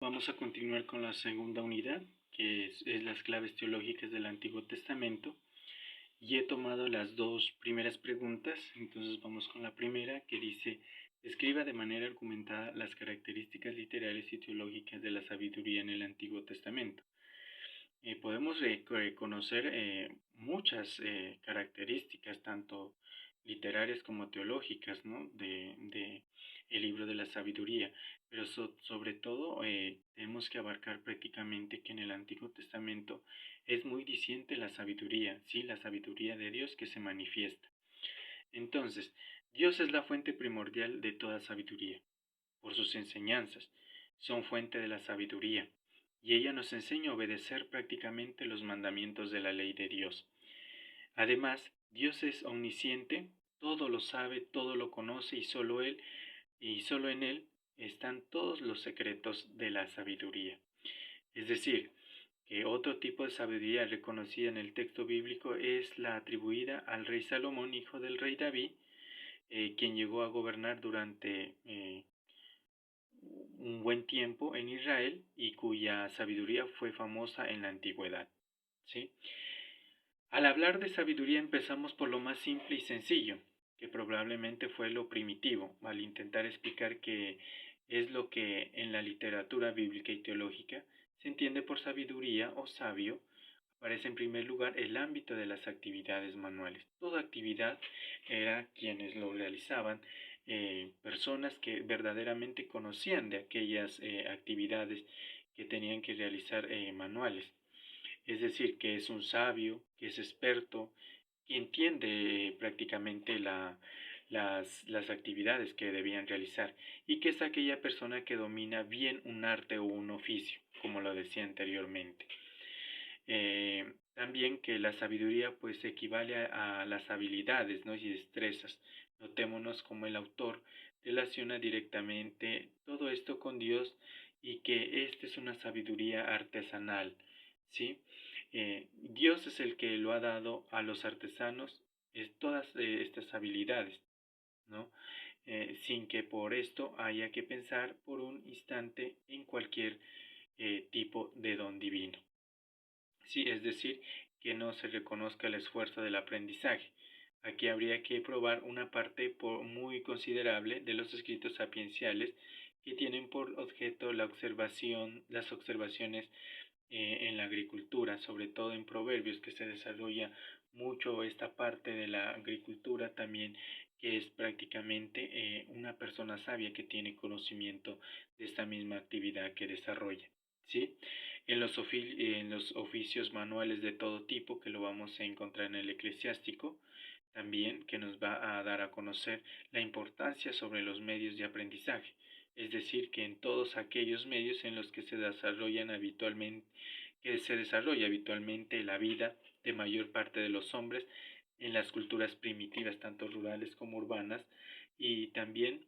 Vamos a continuar con la segunda unidad, que es las claves teológicas del Antiguo Testamento. Y he tomado las dos primeras preguntas, entonces vamos con la primera, que dice: describa de manera argumentada las características literarias y teológicas de la sabiduría en el Antiguo Testamento. Podemos reconocer muchas características, tanto literarias como teológicas, ¿no? de el libro de la sabiduría, pero sobre todo tenemos que abarcar prácticamente que en el Antiguo Testamento es muy diciente la sabiduría, ¿sí? La sabiduría de Dios que se manifiesta. Entonces, Dios es la fuente primordial de toda sabiduría. Por sus enseñanzas son fuente de la sabiduría, y ella nos enseña a obedecer prácticamente los mandamientos de la ley de Dios. Además, Dios es omnisciente, todo lo sabe, todo lo conoce, y solo en Él están todos los secretos de la sabiduría. Es decir, que otro tipo de sabiduría reconocida en el texto bíblico es la atribuida al rey Salomón, hijo del rey David, quien llegó a gobernar durante un buen tiempo en Israel y cuya sabiduría fue famosa en la antigüedad, ¿sí? Al hablar de sabiduría empezamos por lo más simple y sencillo, que probablemente fue lo primitivo, al intentar explicar qué es lo que en la literatura bíblica y teológica se entiende por sabiduría o sabio. Aparece en primer lugar el ámbito de las actividades manuales. Toda actividad era quienes lo realizaban, personas que verdaderamente conocían de aquellas actividades que tenían que realizar manuales. Es decir, que es un sabio, que es experto, que entiende prácticamente las actividades que debían realizar, y que es aquella persona que domina bien un arte o un oficio, como lo decía anteriormente. También que la sabiduría pues equivale a las habilidades, ¿no? y destrezas. Notémonos cómo el autor relaciona directamente todo esto con Dios, y que esta es una sabiduría artesanal, ¿sí? Dios es el que lo ha dado a los artesanos, todas estas habilidades, ¿no? Sin que por esto haya que pensar por un instante en cualquier tipo de don divino. Sí, es decir, que no se reconozca el esfuerzo del aprendizaje. Aquí habría que probar una parte muy considerable de los escritos sapienciales, que tienen por objeto las observaciones en la agricultura, sobre todo en Proverbios, que se desarrolla mucho esta parte de la agricultura también, que es prácticamente una persona sabia que tiene conocimiento de esta misma actividad que desarrolla, ¿sí? En los oficios manuales de todo tipo, que lo vamos a encontrar en el eclesiástico, también, que nos va a dar a conocer la importancia sobre los medios de aprendizaje, es decir, que en todos aquellos medios en los que se desarrolla habitualmente la vida de mayor parte de los hombres en las culturas primitivas, tanto rurales como urbanas, y también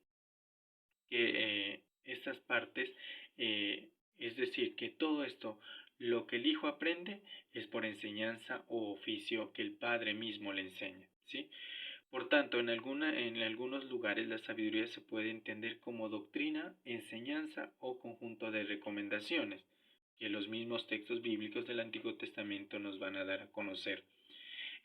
que estas partes, es decir, que todo esto, lo que el hijo aprende es por enseñanza o oficio que el padre mismo le enseña, ¿sí? Por tanto, en algunos lugares la sabiduría se puede entender como doctrina, enseñanza o conjunto de recomendaciones que los mismos textos bíblicos del Antiguo Testamento nos van a dar a conocer.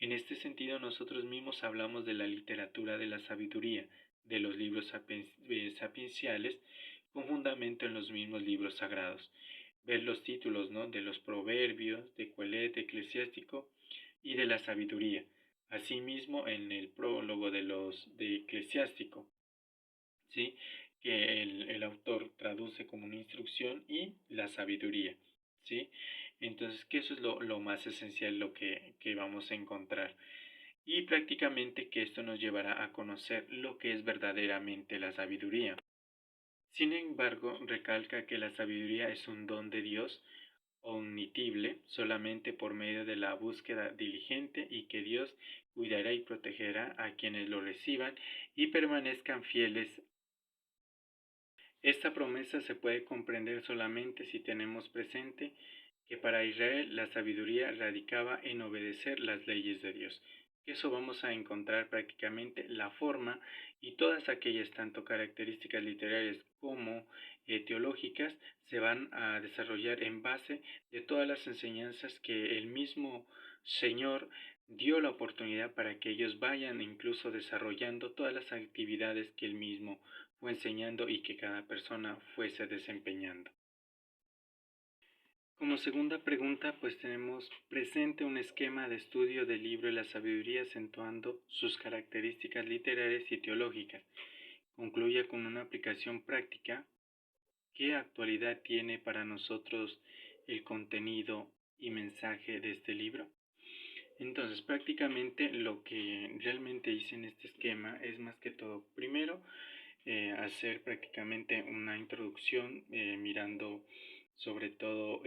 En este sentido, nosotros mismos hablamos de la literatura de la sabiduría, de los libros sapienciales, con fundamento en los mismos libros sagrados. Ver los títulos, ¿no? de los Proverbios, de Coelet, Eclesiástico y de la sabiduría. Asimismo, en el prólogo de Eclesiástico, ¿sí? que el autor traduce como una instrucción y la sabiduría, ¿sí? Entonces, que eso es lo más esencial, lo que vamos a encontrar. Y prácticamente que esto nos llevará a conocer lo que es verdaderamente la sabiduría. Sin embargo, recalca que la sabiduría es un don de Dios omnitible solamente por medio de la búsqueda diligente, y que Dios cuidará y protegerá a quienes lo reciban y permanezcan fieles. Esta promesa se puede comprender solamente si tenemos presente que para Israel la sabiduría radicaba en obedecer las leyes de Dios. Eso vamos a encontrar prácticamente la forma y todas aquellas tanto características literarias como teológicas se van a desarrollar en base de todas las enseñanzas que el mismo Señor dio la oportunidad para que ellos vayan incluso desarrollando todas las actividades que él mismo fue enseñando y que cada persona fuese desempeñando. Como segunda pregunta, pues tenemos presente un esquema de estudio del libro de la sabiduría acentuando sus características literarias y teológicas. Concluye con una aplicación práctica. ¿Qué actualidad tiene para nosotros el contenido y mensaje de este libro? Entonces, prácticamente lo que realmente hice en este esquema es más que todo, primero, hacer prácticamente una introducción mirando sobre todo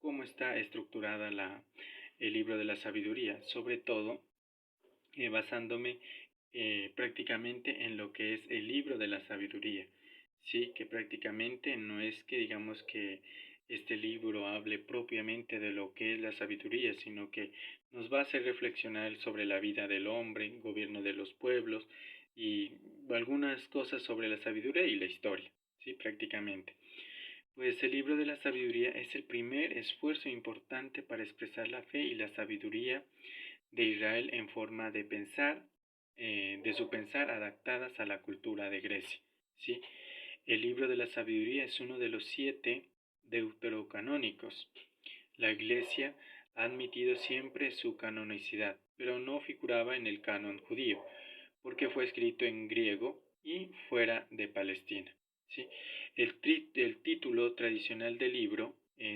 cómo está estructurada el libro de la sabiduría, sobre todo basándome prácticamente en lo que es el libro de la sabiduría. Sí, que prácticamente no es que digamos que este libro hable propiamente de lo que es la sabiduría, sino que nos va a hacer reflexionar sobre la vida del hombre, gobierno de los pueblos y algunas cosas sobre la sabiduría y la historia, sí, prácticamente. Pues el libro de la sabiduría es el primer esfuerzo importante para expresar la fe y la sabiduría de Israel en forma de pensar, de su pensar adaptadas a la cultura de Grecia. ¿Sí? El libro de la sabiduría es uno de los 7 deuterocanónicos. La Iglesia ha admitido siempre su canonicidad, pero no figuraba en el canon judío, porque fue escrito en griego y fuera de Palestina. ¿Sí? El título tradicional del libro,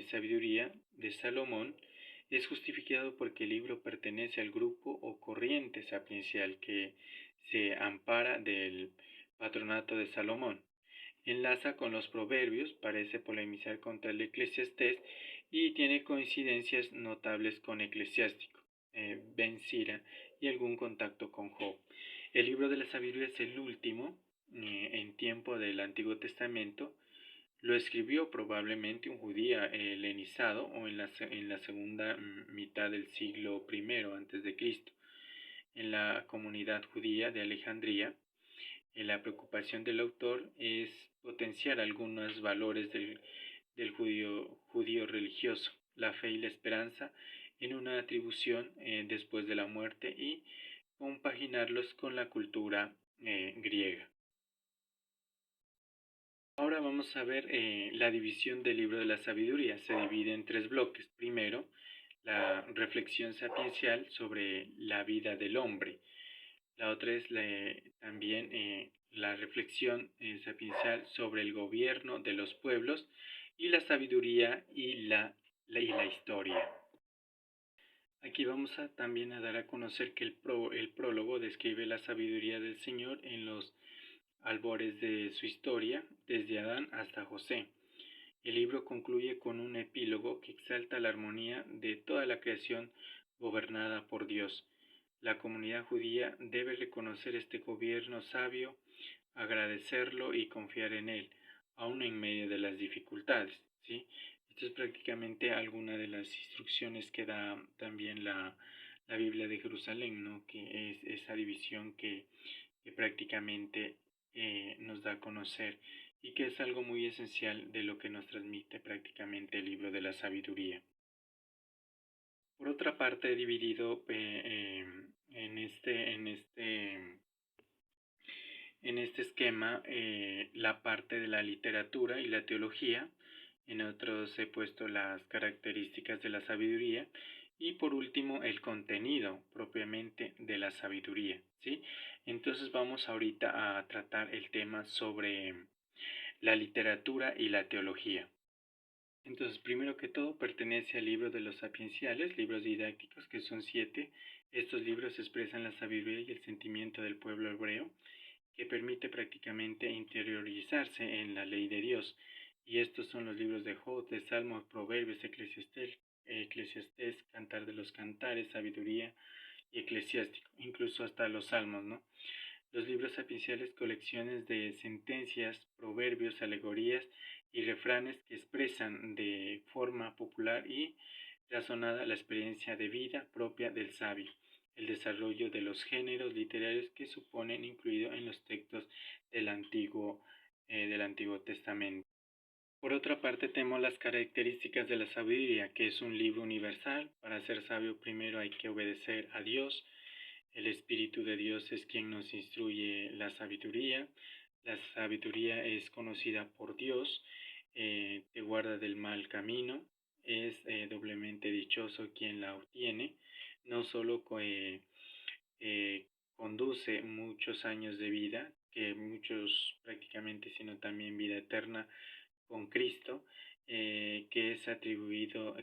Sabiduría de Salomón, es justificado porque el libro pertenece al grupo o corriente sapiencial que se ampara del patronato de Salomón. Enlaza con los proverbios, parece polemizar contra el Eclesiastés y tiene coincidencias notables con Eclesiástico, Ben Sira y algún contacto con Job. El libro de la sabiduría es el último en tiempo del Antiguo Testamento. Lo escribió probablemente un judío helenizado o en la segunda mitad del siglo I antes de Cristo, en la comunidad judía de Alejandría. La preocupación del autor es potenciar algunos valores del judío religioso, la fe y la esperanza en una atribución después de la muerte y compaginarlos con la cultura griega. Ahora vamos a ver la división del libro de la sabiduría. Se divide en 3 bloques. Primero, la reflexión sapiencial sobre la vida del hombre. La otra es también la reflexión sapiencial sobre el gobierno de los pueblos y la sabiduría y la historia. Aquí vamos también a dar a conocer que el prólogo describe la sabiduría del Señor en los albores de su historia, desde Adán hasta José. El libro concluye con un epílogo que exalta la armonía de toda la creación gobernada por Dios. La comunidad judía debe reconocer este gobierno sabio, agradecerlo y confiar en él, aun en medio de las dificultades. ¿Sí? Esto es prácticamente alguna de las instrucciones que da también la Biblia de Jerusalén, ¿no? Que es esa división que prácticamente nos da a conocer y que es algo muy esencial de lo que nos transmite prácticamente el libro de la sabiduría. Por otra parte, he dividido en este esquema la parte de la literatura y la teología. En otros he puesto las características de la sabiduría y por último el contenido propiamente de la sabiduría, ¿sí? Entonces vamos ahorita a tratar el tema sobre la literatura y la teología. Entonces, primero que todo, pertenece al libro de los sapienciales, libros didácticos, que son 7. Estos libros expresan la sabiduría y el sentimiento del pueblo hebreo, que permite prácticamente interiorizarse en la ley de Dios. Y estos son los libros de Job, de Salmos, Proverbios, Eclesiastés, Cantar de los Cantares, Sabiduría y Eclesiástico, incluso hasta los Salmos, ¿no? Los libros sapienciales, colecciones de sentencias, proverbios, alegorías y refranes que expresan de forma popular y razonada la experiencia de vida propia del sabio, el desarrollo de los géneros literarios que suponen incluido en los textos del Antiguo Testamento. Por otra parte, tenemos las características de la sabiduría, que es un libro universal. Para ser sabio primero hay que obedecer a Dios. El Espíritu de Dios es quien nos instruye la sabiduría. La sabiduría es conocida por Dios, te guarda del mal camino. Es doblemente dichoso quien la obtiene. No solo conduce muchos años de vida, que muchos prácticamente, sino también vida eterna con Cristo, que es atributo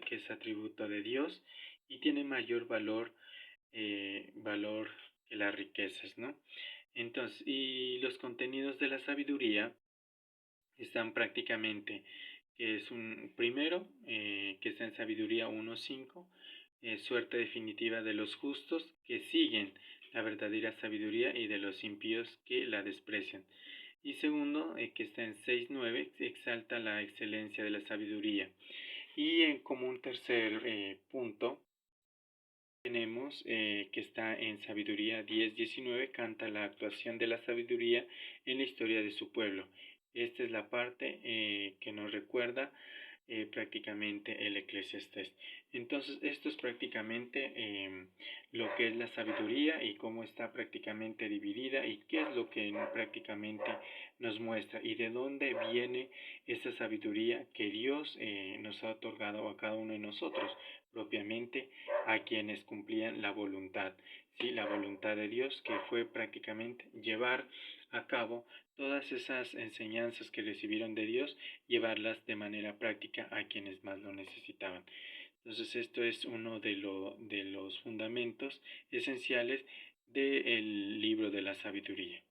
de Dios y tiene mayor valor que las riquezas, ¿no? Entonces, y los contenidos de la sabiduría están prácticamente, que es un primero, que está en Sabiduría 1.5, suerte definitiva de los justos que siguen la verdadera sabiduría y de los impíos que la desprecian. Y segundo, que está en 6.9, exalta la excelencia de la sabiduría. Y como un tercer punto, tenemos que está en Sabiduría 10.19, canta la actuación de la sabiduría en la historia de su pueblo. Esta es la parte que nos recuerda prácticamente el Eclesiastés. Entonces, esto es prácticamente lo que es la sabiduría y cómo está prácticamente dividida y qué es lo que prácticamente nos muestra y de dónde viene esa sabiduría que Dios nos ha otorgado a cada uno de nosotros, propiamente a quienes cumplían la voluntad, ¿sí? La voluntad de Dios, que fue prácticamente llevar a cabo todas esas enseñanzas que recibieron de Dios, llevarlas de manera práctica a quienes más lo necesitaban. Entonces esto es uno de los fundamentos esenciales del libro de la sabiduría.